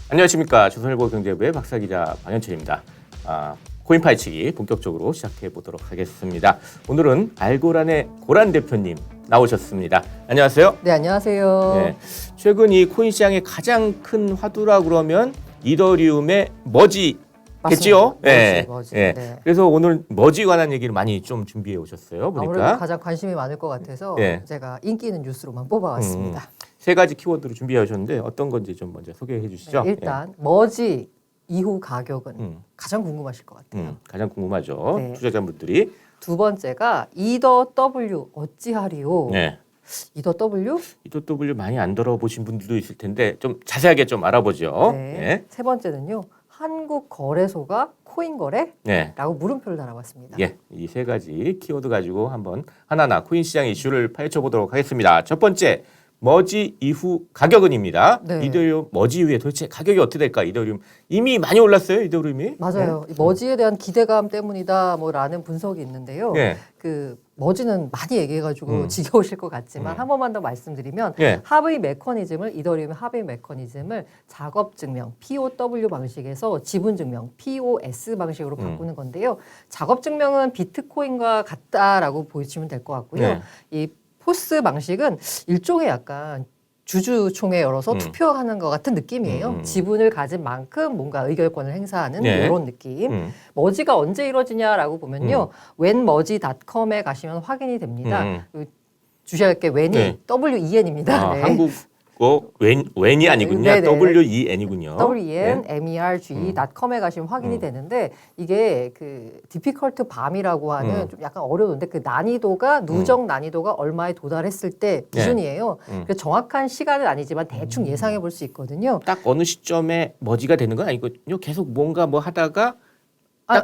안녕하십니까. 조선일보 경제부의 박사기자 방현철입니다. 코인 파헤치기 본격적으로 시작해 보도록 하겠습니다. 오늘은 알고란의 고란 대표님 나오셨습니다. 안녕하세요. 네, 안녕하세요. 네, 최근 이 코인 시장의 가장 큰 화두라 그러면 이더리움의 머지겠지요? 머지. 네. 네. 그래서 오늘 머지 관한 얘기를 많이 좀 준비해 오셨어요. 보니까. 아무래도 가장 관심이 많을 것 같아서 네. 제가 인기 있는 뉴스로만 뽑아왔습니다. 세 가지 키워드로 준비해 오셨는데 어떤 건지 좀 먼저 소개해 주시죠. 네, 일단 머지 이후 가격은 음. 가장 궁금하실 것 같아요. 가장 궁금하죠. 네. 투자자분들이. 두 번째가 이더 W 어찌하리요? 네. 이더 W? 이더 W 많이 안 들어보신 분들도 있을 텐데 좀 자세하게 좀 알아보죠. 네. 세 번째는요. 한국 거래소가 코인 거래? 네. 라고 물음표를 달아봤습니다. 예, 이 세 가지 키워드 가지고 한번 하나하나 코인 시장 이슈를 파헤쳐 보도록 하겠습니다. 첫 번째, 머지 이후 가격은입니다. 네. 이더리움 머지 이후에 도대체 가격이 어떻게 될까? 이더리움 이미 많이 올랐어요. 이더리움이. 맞아요. 이 머지에 대한 기대감 때문이다 뭐라는 분석이 있는데요. 네. 그 머지는 많이 얘기해가지고 지겨우실 것 같지만 한 번만 더 말씀드리면 네. 합의 메커니즘을 이더리움의 합의 메커니즘을 작업 증명 POW 방식에서 지분 증명 POS 방식으로 바꾸는 건데요. 작업 증명은 비트코인과 같다라고 보시면 될 것 같고요. 네. 이 포스 방식은 일종의 약간 주주총회 열어서 투표하는 것 같은 느낌이에요. 지분을 가진 만큼 뭔가 의결권을 행사하는 네. 이런 느낌. 머지가 언제 이루어지냐라고 보면요. whenmerge.com에 가시면 확인이 됩니다. 주셔야 할 게 when이 네. WEN입니다. 네. 한국어 웬이 아니군요. 네네. WEN이군요. WENmerge.com에 가시면 확인이 되는데 이게 그 difficult 밤이라고 하는 좀 약간 어려운데 그 난이도가 누적 난이도가 얼마에 도달했을 때 기준이에요. 그래서 정확한 시간은 아니지만 대충 예상해 볼 수 있거든요. 딱 어느 시점에 머지가 되는 건 아니거든요. 계속 뭔가 뭐 하다가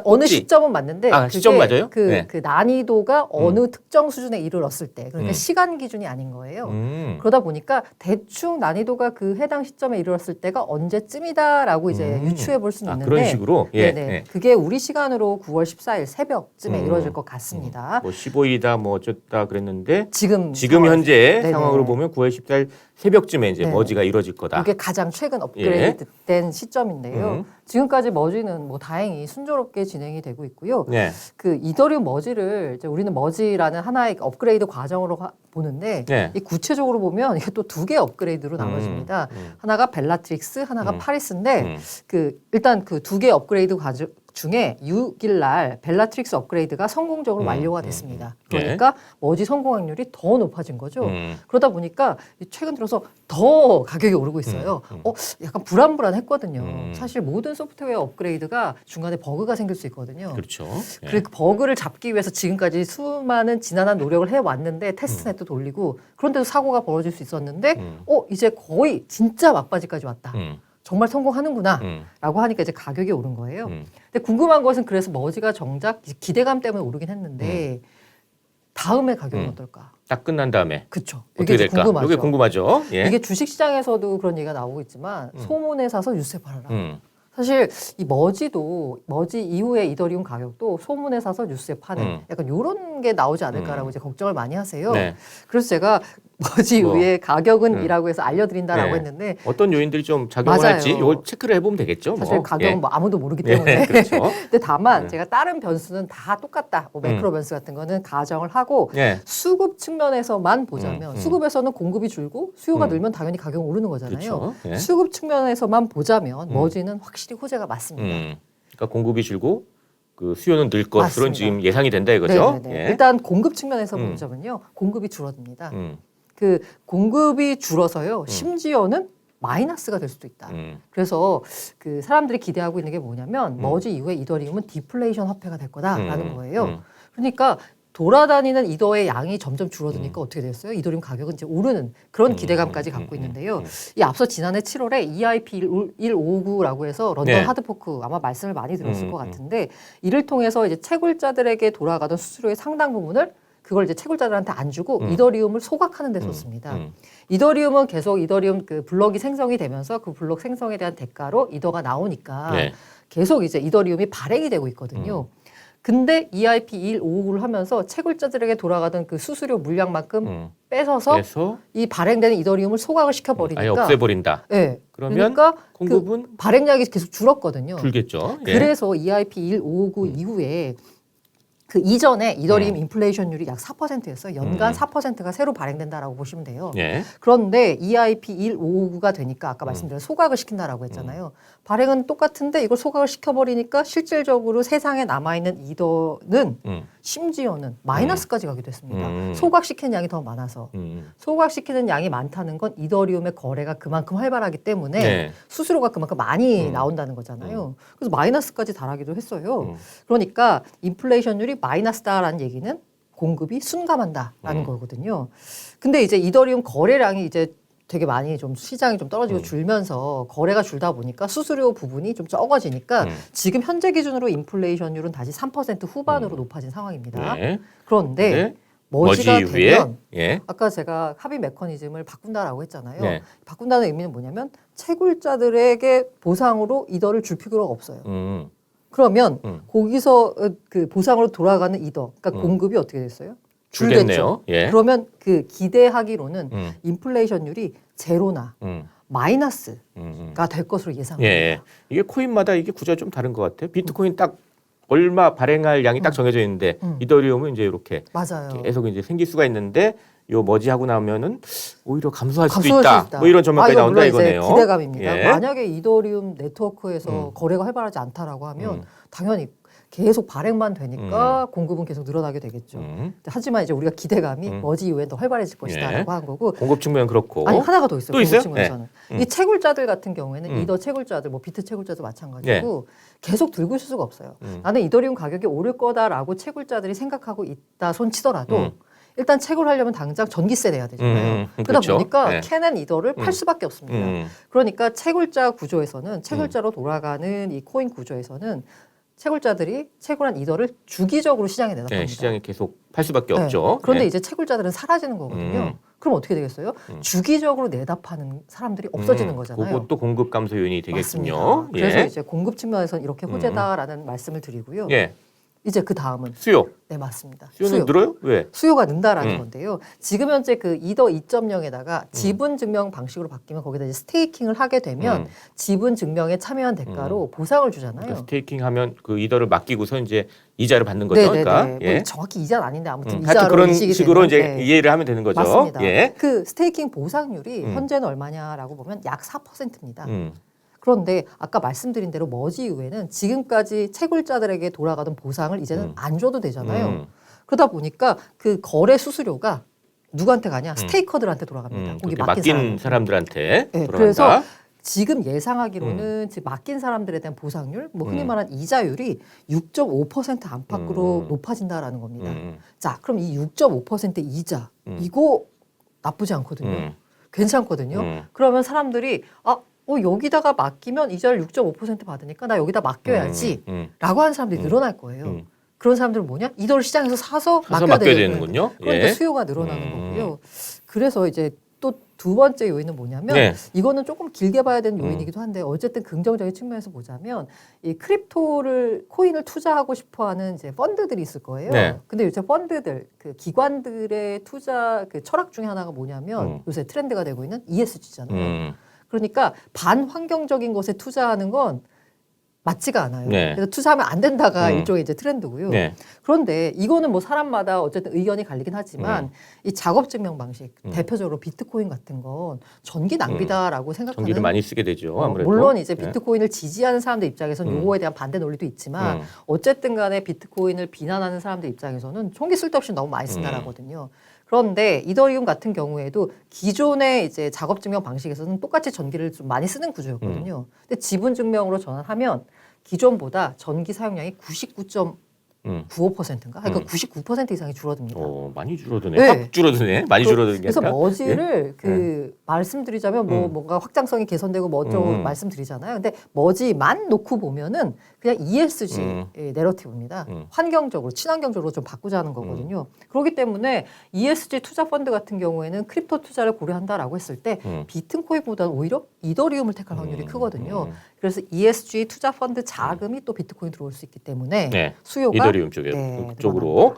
어느 꼭지. 시점은 맞는데 그게 시점 맞아요? 그, 네. 그 난이도가 어느 특정 수준에 이르렀을 때 그러니까 음. 시간 기준이 아닌 거예요. 그러다 보니까 대충 난이도가 그 해당 시점에 이르렀을 때가 언제쯤이다라고 이제 유추해 볼 수는 있는데 그런 식으로. 예. 네네. 예. 그게 우리 시간으로 9월 14일 새벽쯤에 이루어질 것 같습니다. 뭐 15이다 뭐 어쩌다 그랬는데 지금 현재 네네. 상황으로 보면 9월 14일 새벽쯤에 이제 네. 머지가 이루어질 거다. 이게 가장 최근 업그레이드된 시점인데요. 지금까지 머지는 뭐 다행히 순조롭게 진행이 되고 있고요. 네. 그 이더리움 머지를 이제 우리는 머지라는 하나의 업그레이드 과정으로 보는데 네. 이 구체적으로 보면 이게 또 두 개 업그레이드로 나눠집니다. 하나가 벨라트릭스, 하나가 파리스인데 그 일단 그 두 개 업그레이드 과정 중에 6일 날 벨라트릭스 업그레이드가 성공적으로 완료가 됐습니다. 그러니까 머지 성공 확률이 더 높아진 거죠. 그러다 보니까 최근 들어서 더 가격이 오르고 있어요. 약간 불안불안했거든요. 사실 모든 소프트웨어 업그레이드가 중간에 버그가 생길 수 있거든요. 그렇죠. 예. 그 버그를 잡기 위해서 지금까지 수많은 지난한 노력을 해왔는데 테스트넷도 돌리고 그런데도 사고가 벌어질 수 있었는데 이제 거의 진짜 막바지까지 왔다. 정말 성공하는구나 라고 하니까 이제 가격이 오른 거예요. 근데 궁금한 것은 그래서 머지가 정작 기대감 때문에 오르긴 했는데 다음에 가격은 어떨까? 딱 끝난 다음에 그쵸. 어떻게 이게 될까? 궁금하죠. 이게 궁금하죠. 예. 이게 주식시장에서도 그런 얘기가 나오고 있지만 소문에 사서 뉴스에 팔아라. 음. 사실 이 머지 이후에 이더리움 가격도 소문에 사서 뉴스에 파는 약간 이런 게 나오지 않을까라고 이제 걱정을 많이 하세요. 네. 그래서 제가 머지 뭐, 이후에 가격은이라고 해서 알려드린다라고 네. 했는데 어떤 요인들이 좀 작용할지 맞아요. 이걸 체크를 해보면 되겠죠. 사실 뭐. 가격은 예. 뭐 아무도 모르기 때문에. 네, 그렇죠. 근데 다만 제가 다른 변수는 다 똑같다. 뭐 매크로 변수 같은 거는 가정을 하고 예. 수급 측면에서만 보자면 수급에서는 공급이 줄고 수요가 늘면 당연히 가격은 오르는 거잖아요. 그렇죠. 예. 수급 측면에서만 보자면 머지는 확실히 호재가 맞습니다. 그러니까 공급이 줄고 그 수요는 늘 것으로 맞습니다. 지금 예상이 된다 이거죠. 네네네. 예. 일단 공급 측면에서 보자면요. 공급이 줄어듭니다. 그 공급이 줄어서요. 심지어는 마이너스가 될 수도 있다. 그래서 그 사람들이 기대하고 있는 게 뭐냐면 머지 이후에 이더리움은 디플레이션 화폐가 될 거다라는 거예요. 그러니까 돌아다니는 이더의 양이 점점 줄어드니까 어떻게 됐어요? 이더리움 가격은 이제 오르는 그런 기대감까지 갖고 있는데요. 이 앞서 지난해 7월에 EIP 159라고 해서 런던 네. 하드포크 아마 말씀을 많이 들었을 것 같은데 이를 통해서 이제 채굴자들에게 돌아가던 수수료의 상당 부분을 그걸 이제 채굴자들한테 안 주고 이더리움을 소각하는 데 썼습니다. 이더리움은 계속 이더리움 그 블럭이 생성이 되면서 그 블럭 생성에 대한 대가로 이더가 나오니까 네. 계속 이제 이더리움이 발행이 되고 있거든요. 근데 EIP 2159를 하면서 채굴자들에게 돌아가던 그 수수료 물량만큼 뺏어서 그래서 이 발행되는 이더리움을 소각을 아예 시켜버리니까 없애버린다. 네. 그러면 그러니까 공급은 그 발행량이 계속 줄었거든요. 줄겠죠. 예. 그래서 EIP 1559 이후에 그 이전에 이더리움 인플레이션율이 약 4%였어요. 연간 4%가 새로 발행된다라고 보시면 돼요. 예. 그런데 EIP 1559가 되니까 아까 말씀드린 소각을 시킨다라고 했잖아요. 발행은 똑같은데 이걸 소각을 시켜버리니까 실질적으로 세상에 남아있는 이더는 심지어는 마이너스까지 가기도 했습니다. 소각시키는 양이 더 많아서. 소각시키는 양이 많다는 건 이더리움의 거래가 그만큼 활발하기 때문에 네. 수수료가 그만큼 많이 나온다는 거잖아요. 그래서 마이너스까지 달하기도 했어요. 그러니까 인플레이션율이 마이너스다라는 얘기는 공급이 순감한다라는 거거든요. 근데 이제 이더리움 거래량이 이제 되게 많이 좀 시장이 좀 떨어지고 줄면서 거래가 줄다 보니까 수수료 부분이 좀 적어지니까 지금 현재 기준으로 인플레이션율은 다시 3% 후반으로 높아진 상황입니다. 네. 그런데 네. 머지가 머지 이후에 되면 예. 아까 제가 합의 메커니즘을 바꾼다라고 했잖아요. 네. 바꾼다는 의미는 뭐냐면 채굴자들에게 보상으로 이더를 줄 필요가 없어요. 그러면 거기서 그 보상으로 돌아가는 이더, 그러니까 공급이 어떻게 됐어요? 줄겠네요. 예. 그러면 그 기대하기로는 인플레이션율이 제로나 마이너스가 될 것으로 예상합니다. 예. 이게 코인마다 이게 구조가 좀 다른 것 같아요. 비트코인 딱 얼마 발행할 양이 딱 정해져 있는데 이더리움은 이제 이렇게 맞아요. 계속 이제 생길 수가 있는데 요 머지 하고 나면은 오히려 감소할 수도 감소할 있다. 수 있다. 뭐 이런 전망까지 이거 나온다 물론 이거네요. 이제 기대감입니다. 예. 만약에 이더리움 네트워크에서 거래가 활발하지 않다라고 하면 당연히 계속 발행만 되니까 공급은 계속 늘어나게 되겠죠. 하지만 이제 우리가 기대감이 머지 이후엔 더 활발해질 것이다라고 한 거고. 공급 측면 그렇고. 아니 하나가 더 있어요. 또 있어요? 측면에서는. 이 채굴자들 같은 경우에는 이더 채굴자들, 뭐 비트 채굴자도 마찬가지고 계속 들고 있을 수가 없어요. 나는 이더리움 가격이 오를 거다라고 채굴자들이 생각하고 있다 손치더라도 일단 채굴하려면 당장 전기세 내야 되잖아요. 그러다 그렇죠. 보니까 캔앤 이더를 팔 수밖에 없습니다. 그러니까 채굴자 구조에서는 채굴자로 돌아가는 이 코인 구조에서는 채굴자들이 채굴한 이더를 주기적으로 시장에 내다 팝니다. 시장에 계속 팔 수밖에 없죠. 그런데 예. 이제 채굴자들은 사라지는 거거든요. 그럼 어떻게 되겠어요? 주기적으로 내다 파는 사람들이 없어지는 거잖아요. 그것도 공급 감소 요인이 되겠군요. 맞습니다. 그래서 이제 공급 측면에서는 이렇게 호재다라는 말씀을 드리고요. 예. 이제 그 다음은 수요. 네, 맞습니다. 수요는 늘어요? 왜? 수요가 는다라는 건데요. 지금 현재 그 이더 2.0에다가 지분 증명 방식으로 바뀌면 거기다 이제 스테이킹을 하게 되면 지분 증명에 참여한 대가로 보상을 주잖아요. 그러니까 스테이킹하면 그 이더를 맡기고서 이제 이자를 받는 거죠. 네네네. 그러니까 뭐 정확히 이자는 아닌데 아무튼 하여튼 이자로 그런 인식이 식으로 되는, 이제 이해를 하면 되는 거죠. 맞습니다. 예. 그 스테이킹 보상률이 현재는 얼마냐라고 보면 약 4%입니다. 음. 그런데 아까 말씀드린 대로 머지 이후에는 지금까지 채굴자들에게 돌아가던 보상을 이제는 안 줘도 되잖아요. 그러다 보니까 그 거래 수수료가 누구한테 가냐? 스테이커들한테 돌아갑니다. 거기 맡긴 사람들한테 네, 돌아간다. 그래서 지금 예상하기로는 지금 맡긴 사람들에 대한 보상률, 뭐 흔히 말하는 이자율이 6.5% 안팎으로 높아진다라는 겁니다. 자, 그럼 이 6.5% 이자 이거 나쁘지 않거든요. 괜찮거든요. 그러면 사람들이 여기다가 맡기면 이자를 6.5% 받으니까 나 여기다 맡겨야지 라고 하는 사람들이 늘어날 거예요. 그런 사람들은 뭐냐? 이더를 시장에서 사서 맡겨야 되는군요. 그러니까 예. 수요가 늘어나는 거고요. 그래서 이제 또 두 번째 요인은 뭐냐면 이거는 조금 길게 봐야 되는 요인이기도 한데 어쨌든 긍정적인 측면에서 보자면 이 크립토를 코인을 투자하고 싶어하는 이제 펀드들이 있을 거예요. 네. 근데 요새 펀드들 그 기관들의 투자 그 철학 중에 하나가 뭐냐면 요새 트렌드가 되고 있는 ESG잖아요. 그러니까 반환경적인 것에 투자하는 건 맞지가 않아요. 그래서 투자하면 안 된다가 일종의 이제 트렌드고요. 그런데 이거는 뭐 사람마다 어쨌든 의견이 갈리긴 하지만 이 작업 증명 방식, 대표적으로 비트코인 같은 건 전기 낭비다라고 생각하는 전기를 많이 쓰게 되죠. 아무래도. 물론 이제 비트코인을 지지하는 사람들 입장에서는 요거에 대한 반대 논리도 있지만 어쨌든 간에 비트코인을 비난하는 사람들 입장에서는 전기 쓸데없이 너무 많이 쓴다라거든요. 그런데 이더리움 같은 경우에도 기존의 이제 작업 증명 방식에서는 똑같이 전기를 좀 많이 쓰는 구조였거든요. 근데 지분 증명으로 전환하면 기존보다 전기 사용량이 99.95%인가? 그러니까 99% 이상이 줄어듭니다. 많이 줄어드네. 네. 확 줄어드네. 많이 줄어드는 게 그래서 아니라. 머지를 말씀드리자면 뭐 뭔가 확장성이 개선되고 뭐 어쩌고 말씀드리잖아요. 근데 머지만 놓고 보면은 그냥 ESG 내러티브입니다. 환경적으로 친환경적으로 좀 바꾸자는 거거든요. 그렇기 때문에 ESG 투자 펀드 같은 경우에는 크립토 투자를 고려한다라고 했을 때 비트코인보다는 오히려 이더리움을 택할 확률이 크거든요. 그래서 ESG 투자 펀드 자금이 또 비트코인 들어올 수 있기 때문에 네. 수요가 이더리움 쪽으로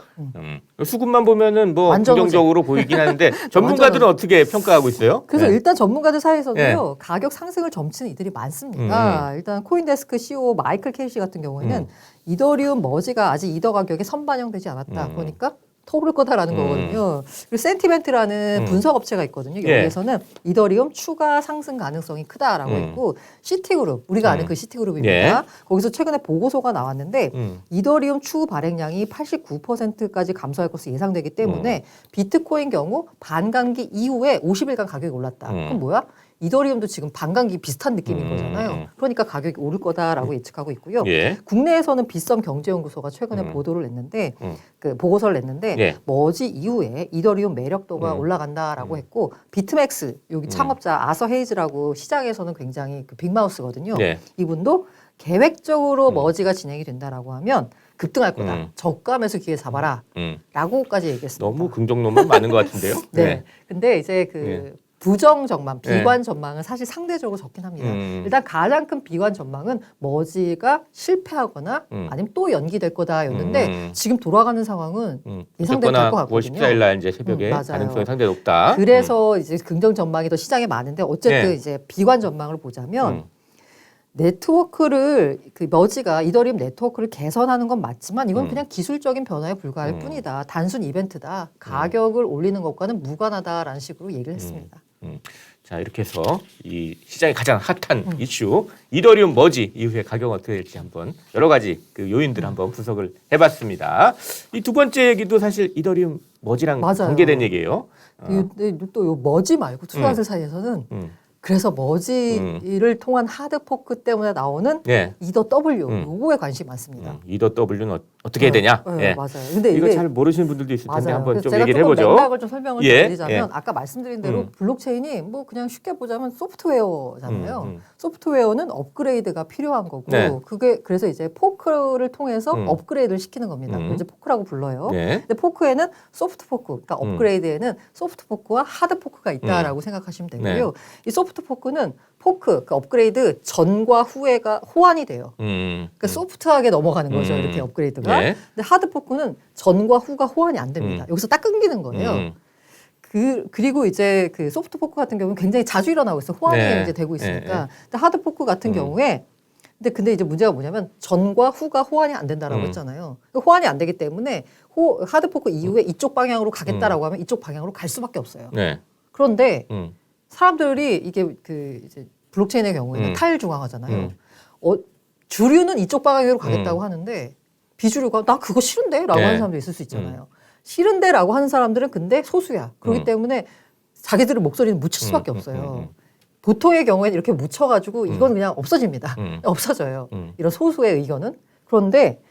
수급만 보면은 뭐 완전 긍정적으로 보이긴 하는데 전문가들은 어떻게 평가하고 있어요? 그래서 네. 일단 전문가들 사이에서도요 네. 가격 상승을 점치는 이들이 많습니다. 일단 코인데스크 CEO 마이클 케이시 같은 경우에는 이더리움 머지가 아직 이더 가격에 선반영되지 않았다. 그러니까 터오를 거다라는 거거든요. 그리고 센티멘트라는 분석 업체가 있거든요. 여기에서는 이더리움 추가 상승 가능성이 크다라고 했고 시티그룹 우리가 아는 그 시티그룹입니다. 거기서 최근에 보고서가 나왔는데 이더리움 추후 발행량이 89%까지 감소할 것으로 예상되기 때문에 비트코인 경우 반감기 이후에 50일간 가격이 올랐다. 그럼 뭐야? 이더리움도 지금 반감기 비슷한 느낌인 거잖아요. 그러니까 가격이 오를 거다라고 예측하고 있고요. 예. 국내에서는 빗썸 경제연구소가 최근에 보도를 냈는데 그 보고서를 냈는데 예. 머지 이후에 이더리움 매력도가 올라간다라고 했고 비트맥스 여기 창업자 아서 헤이즈라고 시장에서는 굉장히 그 빅마우스거든요. 네. 이분도 계획적으로 머지가 진행이 된다라고 하면 급등할 거다. 저가 매수 기회 잡아라. 라고까지 얘기했습니다. 너무 긍정론만 많은 것 같은데요. 네. 근데 이제 그 부정 전망, 비관 전망은 사실 상대적으로 적긴 합니다. 일단 가장 큰 비관 전망은 머지가 실패하거나 아니면 또 연기될 거다였는데 지금 돌아가는 상황은 예상될 것 같거든요. 9월 14일 날 이제 새벽에 가능성이 상당히 높다. 그래서 이제 긍정 전망이 더 시장에 많은데 어쨌든 이제 비관 전망을 보자면 네트워크를 그 머지가 이더리움 네트워크를 개선하는 건 맞지만 이건 그냥 기술적인 변화에 불과할 뿐이다. 단순 이벤트다. 가격을 올리는 것과는 무관하다라는 식으로 얘기를 했습니다. 자 이렇게 해서 이 시장의 가장 핫한 이슈 이더리움 머지 이후에 가격은 어떻게 될지 한번 여러 가지 그 요인들 한번 분석을 해봤습니다. 이 두 번째 얘기도 사실 이더리움 머지랑 맞아요. 관계된 얘기예요. 또 요 머지 말고 투자자들 사이에서는 그래서 머지를 통한 하드포크 때문에 나오는 이더 W 요거에 관심이 많습니다. 이더 W는 어떻게 해야 되냐? 네, 맞아요. 근데 이거 이게 잘 모르시는 분들도 있을 텐데 맞아요. 한번 좀 제가 얘기를 조금 해보죠. 맥락을 좀 설명을 드리자면 예. 아까 말씀드린 대로 블록체인이 뭐 그냥 쉽게 보자면 소프트웨어잖아요. 소프트웨어는 업그레이드가 필요한 거고 그게 그래서 이제 포크를 통해서 업그레이드를 시키는 겁니다. 그걸 이제 포크라고 불러요. 근데 포크에는 소프트 포크, 그러니까 업그레이드에는 소프트 포크와 하드 포크가 있다라고 생각하시면 되고요. 이 소프트 포크는 그 업그레이드 전과 후에가 호환이 돼요. 그러니까 소프트하게 넘어가는 거죠. 이렇게 업그레이드가. 근데 하드 포크는 전과 후가 호환이 안 됩니다. 여기서 딱 끊기는 거예요. 그리고 이제 그 소프트 포크 같은 경우는 굉장히 자주 일어나고 있어요. 호환이 이제 되고 있으니까. 근데 하드 포크 같은 경우에 근데 이제 문제가 뭐냐면 전과 후가 호환이 안 된다라고 했잖아요. 호환이 안 되기 때문에 하드 포크 이후에 이쪽 방향으로 가겠다라고 하면 이쪽 방향으로 갈 수밖에 없어요. 그런데 사람들이 이게 그 이제 블록체인의 경우에는 탈중앙화잖아요. 주류는 이쪽 방향으로 가겠다고 하는데 비주류가 나 그거 싫은데라고 하는 사람도 있을 수 있잖아요. 싫은데라고 하는 사람들은 근데 소수야. 그렇기 때문에 자기들의 목소리는 묻힐 수밖에 없어요. 보통의 경우에는 이렇게 묻혀가지고 이건 그냥 없어집니다. 없어져요. 이런 소수의 의견은. 그런데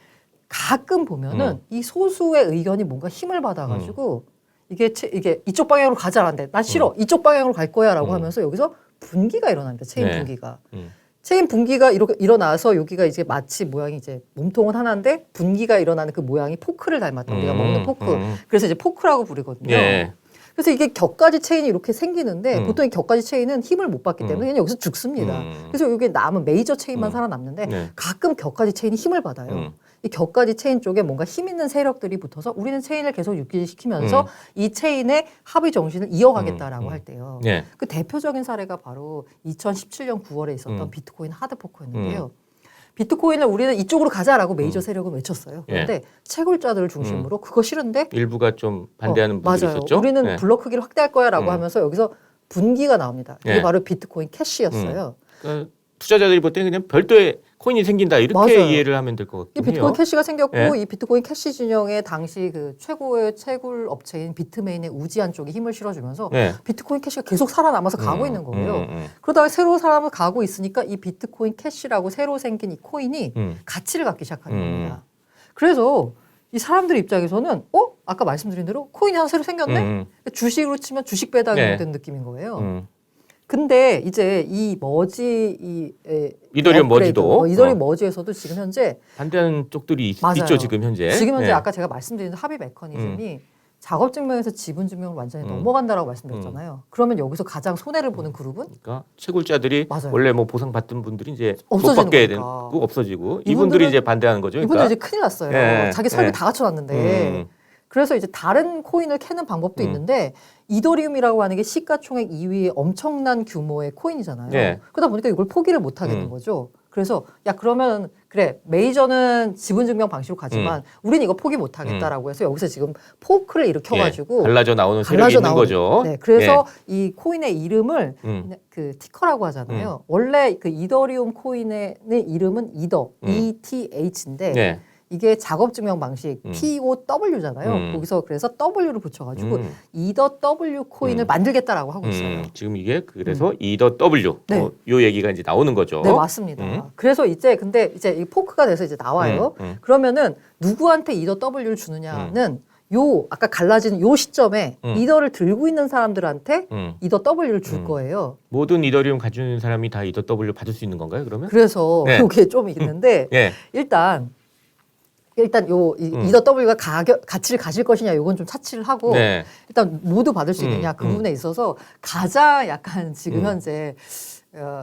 가끔 보면은 이 소수의 의견이 뭔가 힘을 받아가지고 이게 이쪽 방향으로 가자는데 난 싫어. 이쪽 방향으로 갈 거야라고 하면서 여기서 분기가 일어납니다. 체인 분기가. 체인 분기가 이렇게 일어나서 여기가 이제 마치 모양이 이제 몸통은 하나인데 분기가 일어나는 그 모양이 포크를 닮았다. 우리가 먹는 포크. 그래서 이제 포크라고 부르거든요. 그래서 이게 격가지 체인이 이렇게 생기는데 보통 이 격가지 체인은 힘을 못 받기 때문에 그냥 여기서 죽습니다. 그래서 여기 남은 메이저 체인만 살아남는데 가끔 격가지 체인이 힘을 받아요. 이 격가지 체인 쪽에 뭔가 힘 있는 세력들이 붙어서 우리는 체인을 계속 유지시키면서 이 체인의 합의 정신을 이어가겠다라고 할 때요. 그 대표적인 사례가 바로 2017년 9월에 있었던 비트코인 하드포크였는데요. 비트코인을 우리는 이쪽으로 가자라고 메이저 세력은 외쳤어요. 그런데 채굴자들을 중심으로 그거 싫은데 일부가 좀 반대하는 분들이 맞아요. 있었죠. 우리는 블록 크기를 확대할 거야라고 하면서 여기서 분기가 나옵니다. 그게 바로 비트코인 캐시였어요. 그러니까 투자자들이 볼 때는 그냥 별도의 코인이 생긴다 이렇게 맞아요. 이해를 하면 될 것 이 같긴 비트코인 해요. 캐시가 생겼고 이 비트코인 캐시 진영의 당시 그 최고의 채굴 업체인 비트메인의 우지한 쪽이 힘을 실어주면서 비트코인 캐시가 계속 살아남아서 가고 있는 거예요. 그러다가 새로 사람을 가고 있으니까 이 비트코인 캐시라고 새로 생긴 이 코인이 가치를 갖기 시작하는 겁니다. 그래서 이 사람들 입장에서는 아까 말씀드린 대로 코인이 하나 새로 생겼네? 주식으로 치면 주식 배당이 된 느낌인 거예요. 근데 이제 이 머지 이더리움 머지도 이더리움 머지에서도 지금 현재 반대하는 쪽들이 맞아요. 있죠 지금 현재. 지금 현재 아까 제가 말씀드린 합의 메커니즘이 작업 증명에서 지분 증명을 완전히 넘어간다라고 말씀드렸잖아요. 그러면 여기서 가장 손해를 보는 그룹은 그러니까 채굴자들이 맞아요. 원래 뭐 보상 받던 분들이 이제 못 없어지는 받게 거니까. 되고 없어지고 이분들이 이제 반대하는 거죠. 이분들 그러니까. 이제 큰일 났어요. 예, 자기 설비 예. 다 갖춰놨는데. 그래서 이제 다른 코인을 캐는 방법도 있는데 이더리움이라고 하는 게 시가총액 2위의 엄청난 규모의 코인이잖아요. 예. 그러다 보니까 이걸 포기를 못 하겠는 거죠. 그래서 야 그러면 그래 메이저는 지분 증명 방식으로 가지만 우린 이거 포기 못 하겠다라고 해서 여기서 지금 포크를 일으켜가지고 예, 갈라져 나오는 세력이 있는 거죠. 네, 그래서 이 코인의 이름을 그 티커라고 음. 하잖아요. 원래 그 이더리움 코인의 이름은 이더 ETH인데 예. 이게 작업 증명 방식 POW잖아요. 거기서 그래서 W를 붙여가지고 이더 W 코인을 만들겠다라고 하고 있어요. 지금 이게 그래서 이더 W 네. 요 얘기가 이제 나오는 거죠. 네, 맞습니다. 그래서 이제 근데 이제 이 포크가 돼서 이제 나와요. 그러면은 누구한테 이더 W를 주느냐는 요 아까 갈라진 요 시점에 이더를 들고 있는 사람들한테 이더 W를 줄 거예요. 모든 이더리움 가지고 있는 사람이 다 이더 W 받을 수 있는 건가요? 그러면? 그래서 네. 그게 좀 있는데 예. 일단 요 이더 W가 가치를 가질 것이냐 요건 좀 차치를 하고 네. 일단 모두 받을 수 있느냐 그 부분에 있어서 가장 약간 지금 현재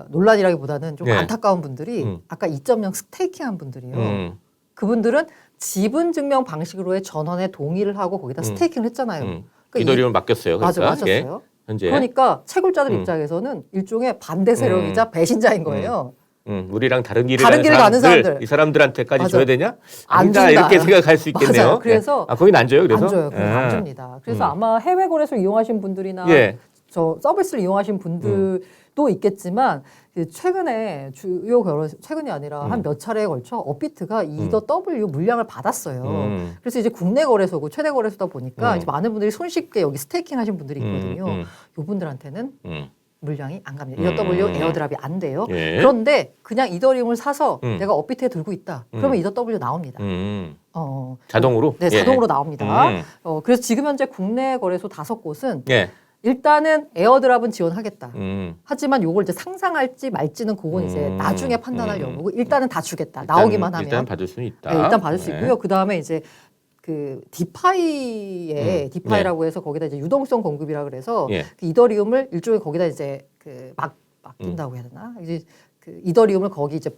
논란이라기보다는 좀 네. 안타까운 분들이 아까 2.0 스테이킹한 분들이에요. 그분들은 지분 증명 방식으로의 전환에 동의를 하고 거기다 스테이킹을 했잖아요. 그러니까 이더리움을 맡겼어요. 맞아, 그러니까. 예. 맞았어요. 현재. 그러니까 채굴자들 입장에서는 일종의 반대 세력이자 배신자인 거예요. 우리랑 다른 길을 다른 길을 가는 사람들. 이 사람들한테까지 맞아. 줘야 되냐? 안 아니다 준다. 이렇게 생각할 수 있겠네요. 맞아요. 그래서 예. 거긴 안 줘요. 그래서 안 줘요. 그래서 안 예. 줍니다. 그래서 아마 해외 거래소 이용하신 분들이나 예. 저 서비스를 이용하신 분들도 있겠지만 최근에 주요 거래소 최근이 아니라 한 몇 차례에 걸쳐 업비트가 이더 W 물량을 받았어요. 그래서 이제 국내 거래소고 최대 거래소다 보니까 이제 많은 분들이 손쉽게 여기 스테이킹 하신 분들이 있거든요. 요분들한테는 물량이 안 갑니다. 이더 W 에어드랍이 안 돼요. 예. 그런데 그냥 이더리움을 사서 내가 업비트에 들고 있다. 그러면 이더 W 나옵니다. 자동으로? 네, 예. 자동으로 나옵니다. 그래서 지금 현재 국내 거래소 5곳은 예. 일단은 에어드랍은 지원하겠다. 음. 하지만 요걸 이제 상상할지 말지는 그건 이제 나중에 판단할 여부고 일단은 다 주겠다. 나오기만 하면. 일단 받을 수는 있다. 네, 일단 받을 수 네. 있고요. 그 다음에 이제 그 디파이에 디파이라고 해서 거기다 이제 유동성 공급이라 그래서 예. 그 이더리움을 일종의 거기다 이제 그 맡긴다고 해야 되나? 이제 그 이더리움을 거기 이제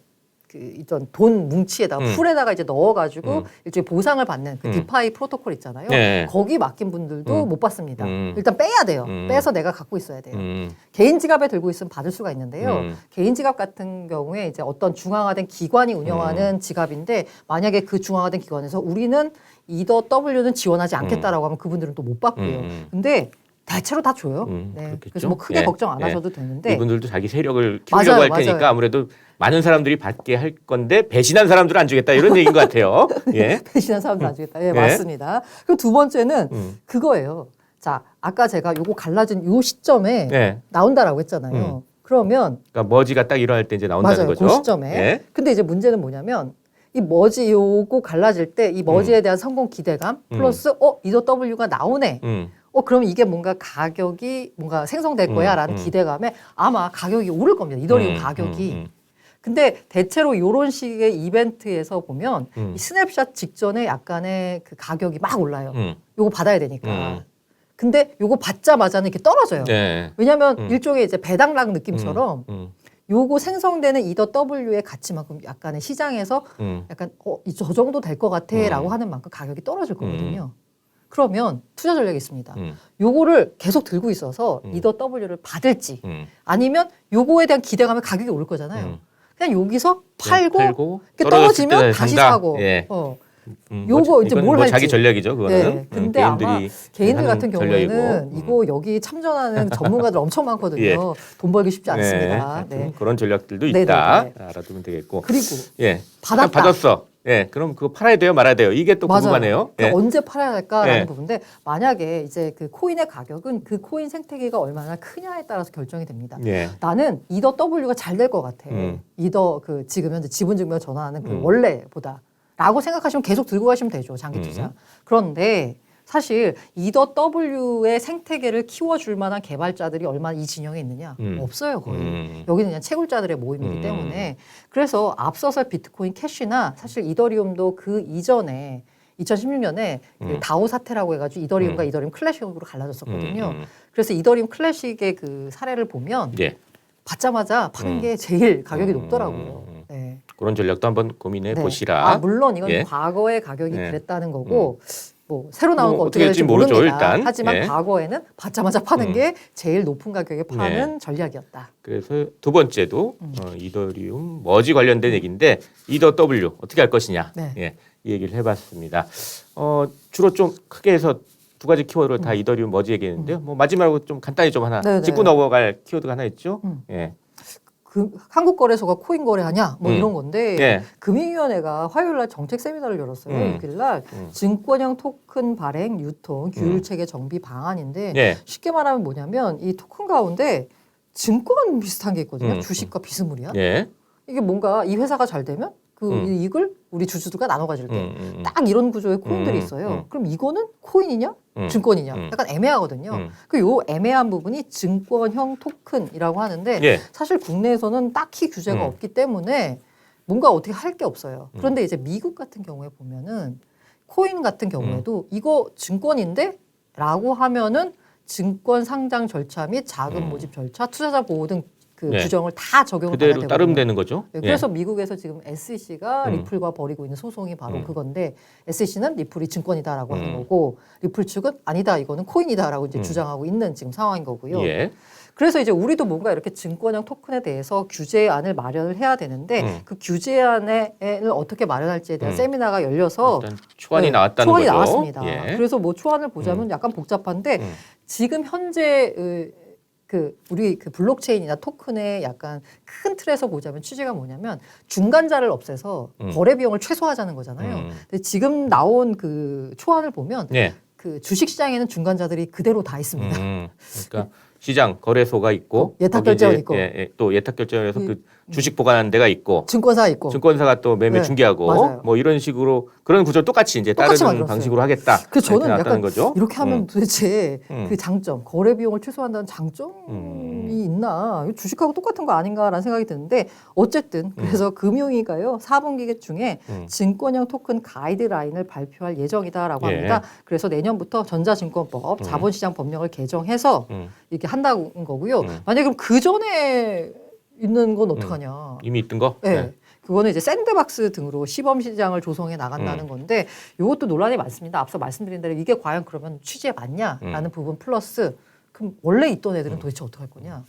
그 있던 돈 뭉치에다가 풀에다가 이제 넣어가지고 일종의 보상을 받는 그 디파이 프로토콜 있잖아요. 네. 거기 맡긴 분들도 못 받습니다. 일단 빼야 돼요. 빼서 내가 갖고 있어야 돼요. 음. 개인 지갑에 들고 있으면 받을 수가 있는데요. 개인 지갑 같은 경우에 이제 어떤 중앙화된 기관이 운영하는 지갑인데 만약에 그 중앙화된 기관에서 우리는 이더 W는 지원하지 않겠다라고 하면 그분들은 또 못 받고요. 근데 대체로 다 줘요. 네. 그렇겠죠. 그래서 뭐 크게 예. 걱정 안 예. 하셔도 되는데 이분들도 자기 세력을 키우려고 맞아요, 할 테니까 맞아요. 아무래도 많은 사람들이 받게 할 건데 배신한 사람들은 안 주겠다 이런 얘기인 것 같아요. 예. 배신한 사람도 안 주겠다. 예, 예. 맞습니다. 그리고 두 번째는 그거예요. 자, 아까 제가 요거 갈라진 요 시점에 네. 나온다라고 했잖아요. 그러면 그러니까 머지가 딱 일어날 때 이제 나온다는 맞아요. 거죠. 그 시점에. 예. 근데 이제 문제는 뭐냐면 이 머지 요거 갈라질 때 이 머지에 대한 성공 기대감 플러스 이더 W가 나오네. 그럼 이게 뭔가 가격이 뭔가 생성될 거야 라는 기대감에 아마 가격이 오를 겁니다. 이더리움 가격이. 근데 대체로 이런 식의 이벤트에서 보면 이 스냅샷 직전에 약간의 그 가격이 막 올라요. 요거 받아야 되니까. 근데 요거 받자마자는 이렇게 떨어져요. 네. 왜냐하면 일종의 이제 배당락 느낌처럼 음. 요거 생성되는 이더 W의 가치만큼 약간의 시장에서 약간 저 정도 될 것 같아라고 하는 만큼 가격이 떨어질 거거든요. 그러면 투자 전략이 있습니다. 요거를 계속 들고 있어서 이더 W를 받을지 아니면 요거에 대한 기대감에 가격이 오를 거잖아요. 그냥 여기서 팔고 이렇게 떨어졌을 떨어지면 때 다시 산다. 사고. 예. 요거 이제 이건 뭘 뭐 할지. 자기 전략이죠. 그거는. 네. 근데 아마 개인들 같은 전략이고. 경우에는 이거 여기 참전하는 전문가들 엄청 많거든요. 예. 돈 벌기 쉽지 네. 않습니다. 하여튼 네. 그런 전략들도 네네네. 있다. 알아두면 되겠고. 그리고 예. 받았다. 받았어. 예. 그럼 그거 팔아야 돼요, 말아야 돼요. 이게 또 맞아요. 궁금하네요. 예. 그러니까 언제 팔아야 할까라는 예. 부분인데 만약에 이제 그 코인의 가격은 그 코인 생태계가 얼마나 크냐에 따라서 결정이 됩니다. 예. 나는 이더 W가 잘 될 것 같아. 이더 그 지금 현재 지분 증명 전환하는 그 원래보다라고 생각하시면 계속 들고 가시면 되죠. 장기 투자. 그런데 사실 이더 W의 생태계를 키워줄 만한 개발자들이 얼마나 이 진영에 있느냐? 없어요, 거의. 여기는 그냥 채굴자들의 모임이기 때문에. 그래서 앞서서 비트코인 캐시나 사실 이더리움도 그 이전에 2016년에 그 다오 사태라고 해가지고 이더리움과 이더리움 클래식으로 갈라졌었거든요. 그래서 이더리움 클래식의 그 사례를 보면 예. 받자마자 파는 게 제일 가격이 높더라고요. 네. 그런 전략도 한번 고민해 네. 보시라. 아, 물론 이건 예. 과거의 가격이 예. 그랬다는 거고 뭐 새로 나온 뭐 거 어떻게 어떻게 될지 될지 모르죠, 모릅니다. 일단. 하지만 예. 과거에는 받자마자 파는 게 제일 높은 가격에 파는 전략이었다. 그래서 두 번째도 이더리움 머지 관련된 얘기인데 이더 W 어떻게 할 것이냐. 네. 예, 이 얘기를 해봤습니다. 주로 좀 크게 해서 두 가지 키워드로 다 이더리움 머지 얘기했는데요. 뭐 마지막으로 좀 간단히 좀 하나 네네. 짚고 넘어갈 키워드가 하나 있죠. 예. 그 한국 거래소가 코인 거래하냐 뭐 이런 건데 예. 금융위원회가 화요일 날 정책 세미나를 열었어요. 6일 날 증권형 토큰 발행, 유통, 규율 체계 정비 방안인데 예. 쉽게 말하면 뭐냐면 이 토큰 가운데 증권 비슷한 게 있거든요. 주식과 비스무리한. 예. 이게 뭔가 이 회사가 잘 되면 그 이익을 우리 주주들과 나눠 가질 때 딱 이런 구조의 코인들이 있어요. 그럼 이거는 코인이냐? 증권이냐? 약간 애매하거든요. 그 요 애매한 부분이 증권형 토큰이라고 하는데 예. 사실 국내에서는 딱히 규제가 없기 때문에 뭔가 어떻게 할 게 없어요. 그런데 이제 미국 같은 경우에 보면은 코인 같은 경우에도 이거 증권인데? 라고 하면은 증권 상장 절차 및 자금 모집 절차, 투자자 보호 등 그 네. 규정을 다 적용을 받아야 그대로 되거든요. 따르면 되는 거죠. 네, 그래서 미국에서 지금 SEC가 리플과 벌이고 있는 소송이 바로 그건데 SEC는 리플이 증권이다라고 하는 거고 리플 측은 아니다 이거는 코인이다라고 이제 주장하고 있는 지금 상황인 거고요. 예. 그래서 이제 우리도 뭔가 이렇게 증권형 토큰에 대해서 규제안을 마련을 해야 되는데 그 규제안을 어떻게 마련할지에 대한 세미나가 열려서 일단 초안이 네, 나왔다는 초안이 거죠. 나왔습니다. 예. 그래서 뭐 초안을 보자면 약간 복잡한데 지금 현재 우리 그 블록체인이나 토큰의 약간 큰 틀에서 보자면 취지가 뭐냐면 중간자를 없애서 거래 비용을 최소화하자는 거잖아요. 근데 지금 나온 그 초안을 보면 예. 그 주식 시장에는 중간자들이 그대로 다 있습니다. 그러니까 시장 거래소가 있고 예탁결제원 거기 이제 있고. 또 예탁결제원에서 그 주식 보관하는 데가 있고 증권사 있고. 증권사가 또 매매 네, 중개하고 맞아요. 뭐 이런 식으로 그런 구조 똑같이 이제 똑같이 따르는 만들었어요. 방식으로 하겠다. 그래서 저는 이렇게 나왔다는 약간 거죠. 이렇게 하면 도대체 그 장점, 거래 비용을 최소화한다는 장점이 있나? 이거 주식하고 똑같은 거 아닌가라는 생각이 드는데 어쨌든 그래서 금융위가요 4분기 중에 증권형 토큰 가이드라인을 발표할 예정이다라고 예. 합니다. 그래서 내년부터 전자증권법, 자본시장 법령을 개정해서 이렇게 한다는 거고요. 만약에 그럼 그 전에 있는 건 어떡하냐? 이미 있던 거. 네. 그거는 이제 샌드박스 등으로 시범 시장을 조성해 나간다는 건데 이것도 논란이 많습니다. 앞서 말씀드린 대로 이게 과연 그러면 취지에 맞냐라는 부분 플러스 그럼 원래 있던 애들은 도대체 어떻게 할 거냐?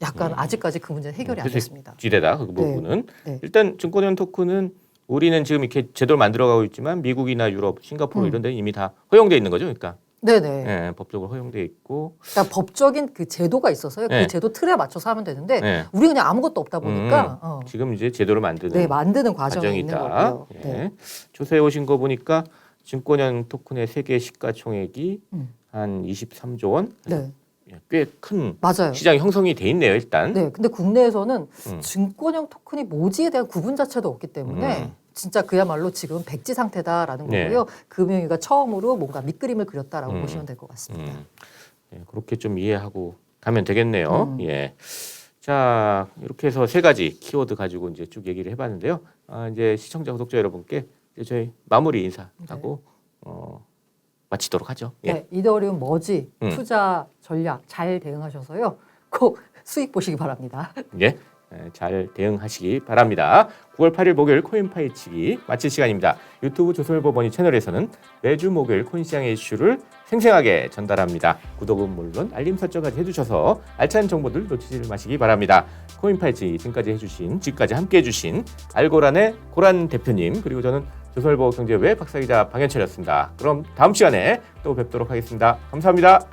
약간 아직까지 그 문제는 해결이 안 됐습니다. 쥐대다 그 부분은. 네. 일단 증권형 토큰은 우리는 지금 이렇게 제도를 만들어가고 있지만 미국이나 유럽, 싱가포르 이런 데는 이미 다 허용돼 있는 거죠. 그러니까 네네. 예, 법적으로 허용돼 있고. 그러니까 법적인 그 제도가 있어서요. 네. 그 제도 틀에 맞춰서 하면 되는데 네. 우리 그냥 아무것도 없다 보니까 지금 이제 제도를 만드는 네, 만드는 과정에 있는 과정이다. 거고요. 예. 네. 조사해 오신 거 보니까 증권형 토큰의 세계 시가총액이 한 23조 원. 네. 꽤 큰 맞아요. 시장이 형성이 돼 있네요, 일단. 네, 근데 국내에서는 증권형 토큰이 뭐지에 대한 구분 자체도 없기 때문에 진짜 그야말로 지금 백지 상태다라는 네. 거고요. 금융위가 처음으로 뭔가 밑그림을 그렸다라고 보시면 될 것 같습니다. 네, 그렇게 좀 이해하고 가면 되겠네요. 예. 자, 이렇게 해서 세 가지 키워드 가지고 이제 쭉 얘기를 해봤는데요. 이제 시청자, 구독자 여러분께 이제 저희 마무리 인사하고 마치도록 하죠. 예. 네, 이더리움 머지 투자 전략 잘 대응하셔서요. 꼭 수익 보시기 바랍니다. 예. 잘 대응하시기 바랍니다. 9월 8일 목요일 코인 파헤치기 마칠 시간입니다. 유튜브 조선일보 머니 채널에서는 매주 목요일 코인 시장의 이슈를 생생하게 전달합니다. 구독은 물론 알림 설정까지 해주셔서 알찬 정보들 놓치지 마시기 바랍니다. 코인 파헤치기 지금까지 함께 해주신 알고란의 고란 대표님 그리고 저는 조선일보 경제외 박사기자 방현철이었습니다. 그럼 다음 시간에 또 뵙도록 하겠습니다. 감사합니다.